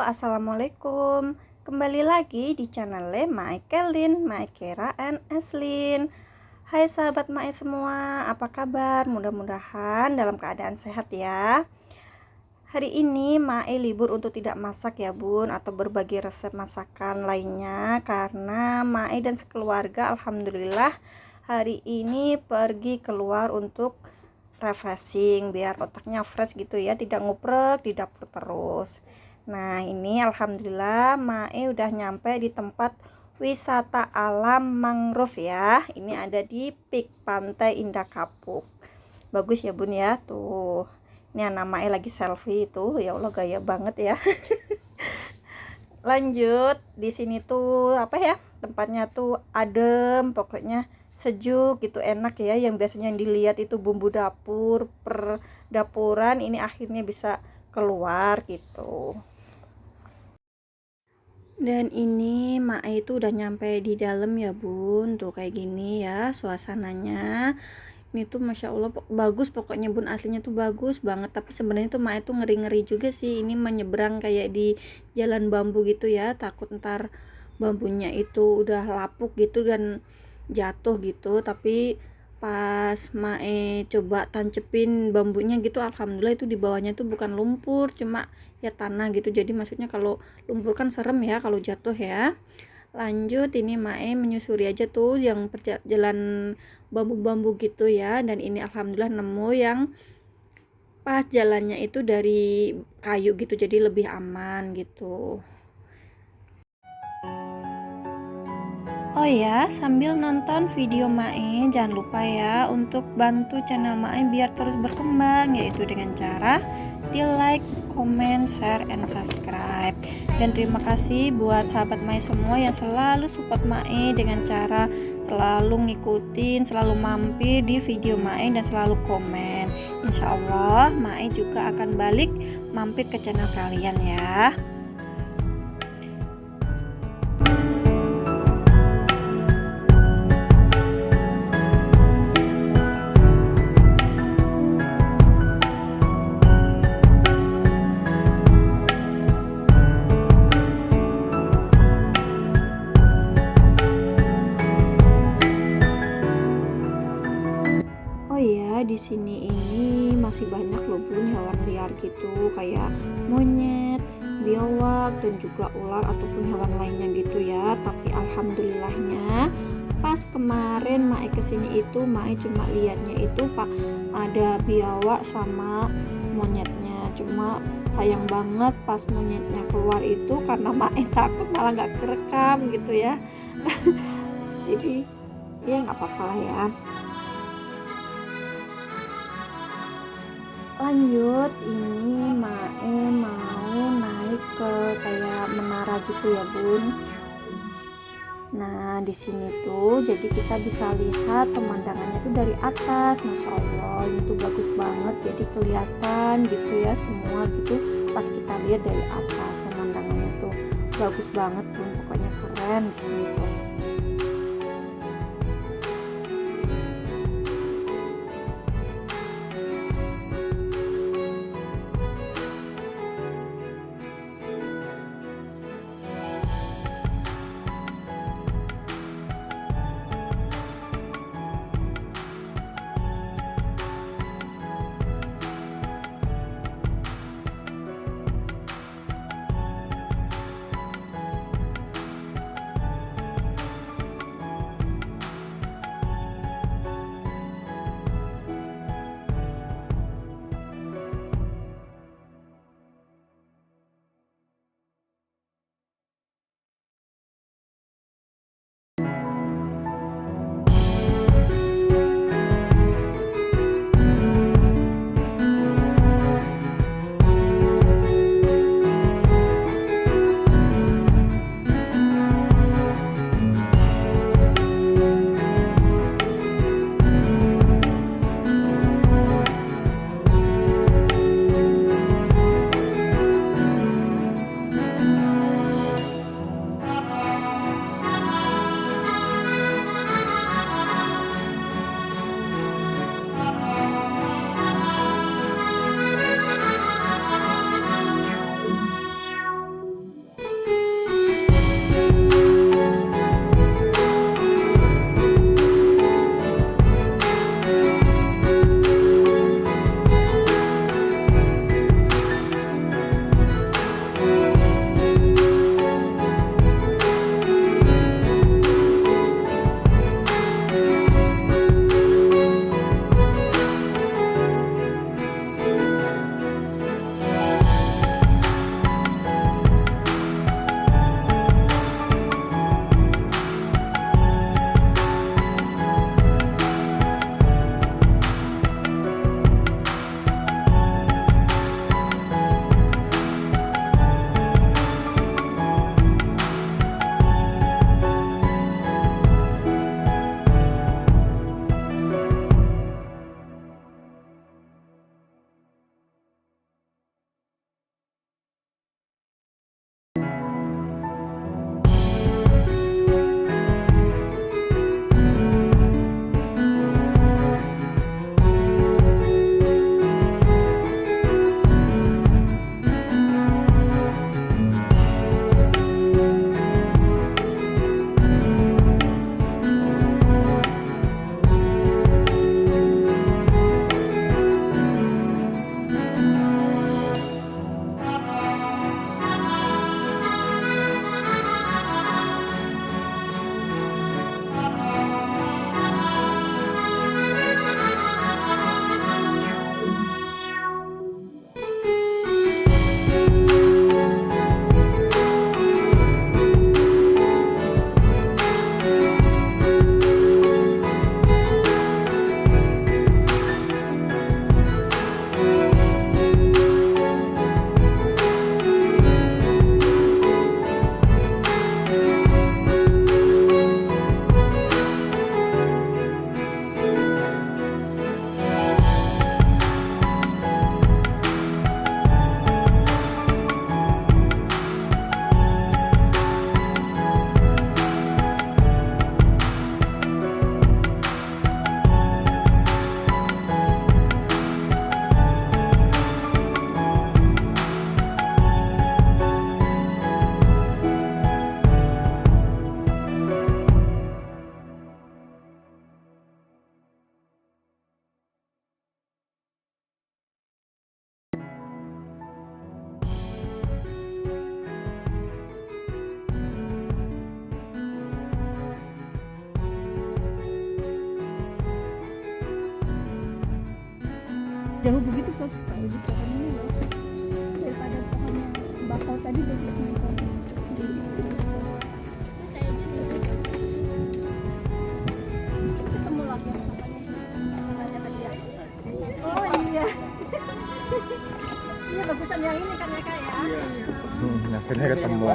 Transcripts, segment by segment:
Assalamualaikum. Kembali lagi di channel Maikelin, Maikera and Eslin. Hai sahabat Mae semua, apa kabar? Mudah-mudahan dalam keadaan sehat ya. Hari ini Mae libur untuk tidak masak ya bun, atau berbagi resep masakan lainnya, karena Mae dan sekeluarga alhamdulillah hari ini pergi keluar untuk refreshing biar otaknya fresh gitu ya, tidak nguprek di dapur terus. Nah ini alhamdulillah Mae udah nyampe di tempat wisata alam mangrove ya. Ini ada di Peak Pantai Indah Kapuk. Bagus ya bun ya, tuh ini anak Mae lagi selfie itu, ya Allah gaya banget ya. Lanjut, di sini tuh apa ya, tempatnya tuh adem, pokoknya sejuk gitu, enak ya. Yang biasanya dilihat itu bumbu dapur, perdapuran, ini akhirnya bisa keluar gitu. Dan ini Mae itu udah nyampe di dalam ya bun, tuh kayak gini ya suasananya. Ini tuh masya Allah bagus pokoknya bun, aslinya tuh bagus banget. Tapi sebenarnya tuh Mae tuh ngeri-ngeri juga sih, ini menyeberang kayak di jalan bambu gitu ya, takut ntar bambunya itu udah lapuk gitu dan jatuh gitu. Tapi pas Mae coba tancepin bambunya gitu, alhamdulillah itu di bawahnya tuh bukan lumpur, cuma ya tanah gitu. Jadi maksudnya kalau lumpur kan serem ya kalau jatuh ya. Lanjut, ini Mae menyusuri aja tuh yang jalan bambu-bambu gitu ya, dan ini alhamdulillah nemu yang pas jalannya itu dari kayu gitu, jadi lebih aman gitu. Oh ya, sambil nonton video Mae, jangan lupa ya untuk bantu channel Mae biar terus berkembang, yaitu dengan cara di like, comment, share, and subscribe. Dan terima kasih buat sahabat Mae semua yang selalu support Mae dengan cara selalu ngikutin, selalu mampir di video Mae dan selalu komen. Insya Allah Mae juga akan balik mampir ke channel kalian ya. Oh iya, di sini ini masih banyak loh bun hewan liar gitu, kayak monyet, biawak, dan juga ular ataupun hewan lainnya gitu ya. Tapi alhamdulillahnya pas kemarin Mae kesini itu Mae cuma lihatnya itu pak ada biawak sama monyetnya. Cuma sayang banget pas monyetnya keluar itu karena Mae takut malah nggak kerekam gitu ya. Jadi ya nggak apa-apa lah ya. Lanjut, ini Mae mau naik ke kayak menara gitu ya bun. Nah di sini tuh jadi kita bisa lihat pemandangannya tuh dari atas, masya Allah ini tuh bagus banget, jadi kelihatan gitu ya semua gitu pas kita lihat dari atas. Pemandangannya tuh bagus banget bun, pokoknya keren di sini tuh. jauh begitu bagus tahu di pohon ini loh, daripada pohon bakau tadi bagus nih kalau di ketemu lagi sama kakaknya. Oh iya. Iya bagusan yang ini kan ya kak ya. Akhirnya ketemu.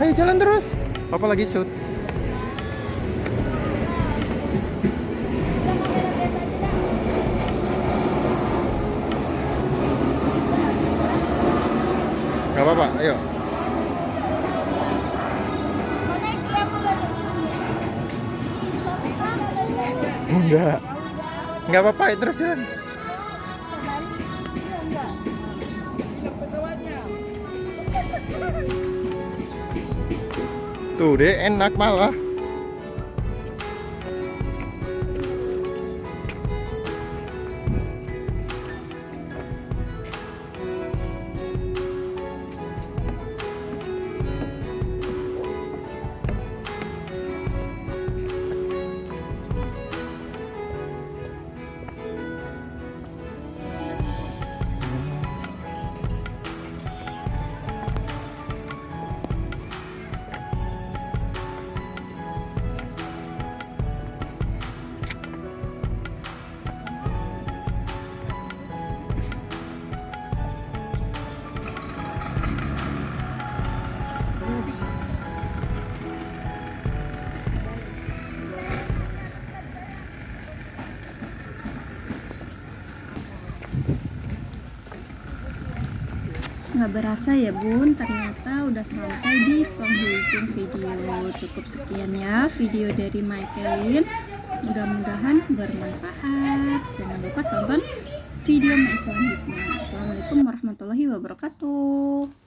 Ayo jalan terus. Papa lagi shoot. Gak apa-apa, ayo. Enggak apa-apa, ayo terus jalan. Tuh deh, enak malah. Nggak berasa ya bun, ternyata udah sampai di penghujung video. Cukup sekian ya video dari Michaelin, mudah-mudahan bermanfaat. Jangan lupa tonton video selanjutnya. Assalamualaikum warahmatullahi wabarakatuh.